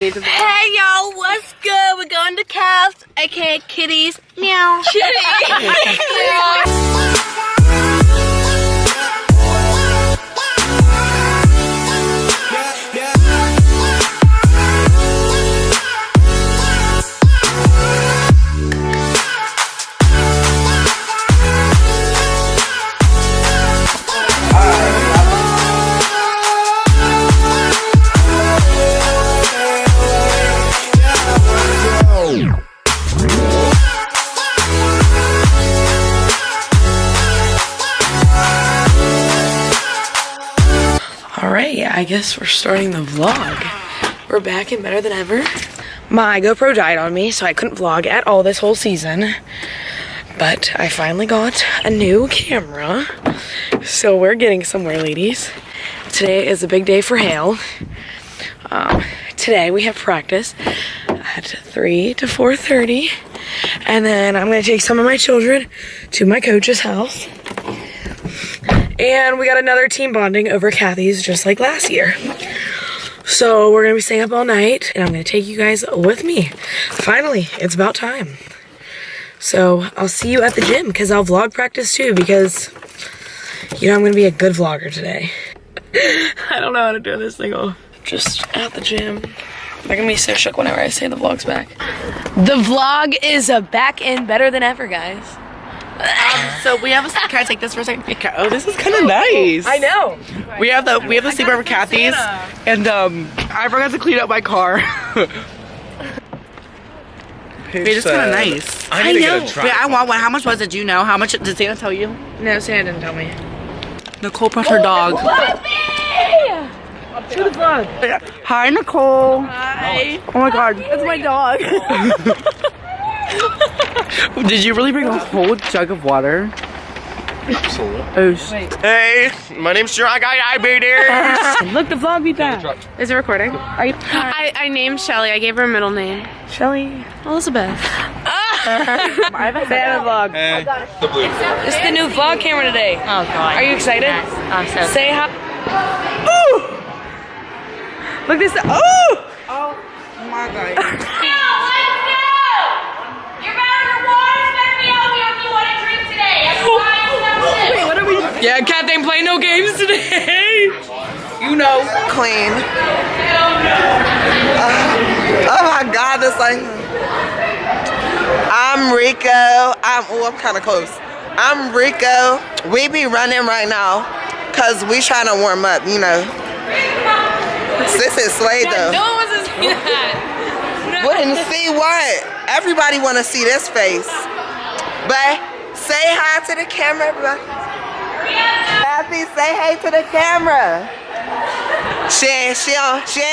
Hey y'all, what's good? We're going to Cal's, aka Kitties. Meow. Alright, yeah, I guess we're starting the vlog. We're back and better than ever. My GoPro died on me, so I couldn't vlog at all this whole season. But I finally got a new camera. So we're getting somewhere, ladies. Today is a big day for Hale. Today we have practice at 3 to 4:30. And then I'm going to take some of my children to my coach's house. And we got another team bonding over Kathy's just like last year. So we're gonna be staying up all night and I'm gonna take you guys with me. Finally, it's about time. So I'll see you at the gym because I'll vlog practice too because, you know, I'm gonna be a good vlogger today. I don't know how to do this thing off. Just at the gym. They're gonna be so shook whenever I say the vlog's back. The vlog is back and better than ever, guys. So we have a. Can I take this for a second? Oh, this is kind of nice. I know. We have the sleepover at Kathy's, and I forgot to clean up my car. Wait, it's kind of nice. I need to get a try. Wait, I want one. How much was it? Do you know? How much did Santa tell you? No, Santa didn't tell me. Nicole brought her dog. To the vlog. Hi, Nicole. Hi. Oh my God. That's my dog. Did you really bring a whole jug of water? Absolutely. Oh, Hey, my name's John. I be there. Look, the vlog be back. Is it recording? Are you? I named Shelly. I gave her a middle name. Shelly. Elizabeth. I have a vlog. Hey, the blue. This is the new vlog camera today. Oh God. Are you excited? Yes. I'm so Say hi. Ooh! Look this. Oh! oh my God. Wait, what are we? Yeah, Kat ain't playing no games today. You know, clean. Oh my God, this like. I'm Rico. I'm kind of close. I'm Rico. We be running right now, cause we trying to warm up. You know. This is Slade though. No one wants to see that. Wouldn't see what? Everybody want to see this face. But say hi to the camera, bro. Happy, say hey to the camera. She ain't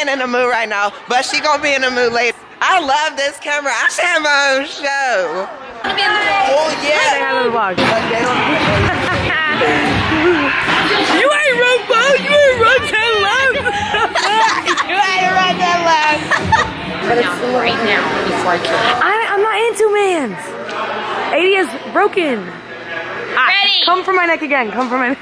in the mood right now, but she gonna be in the mood later. I love this camera. I should have my own show. Oh yeah. You ain't run both. You ain't run to left. You ain't right that left. Right now, before I kill you. I'm not into mans. 80 is broken. Ready? Come for my neck again. Come for my neck.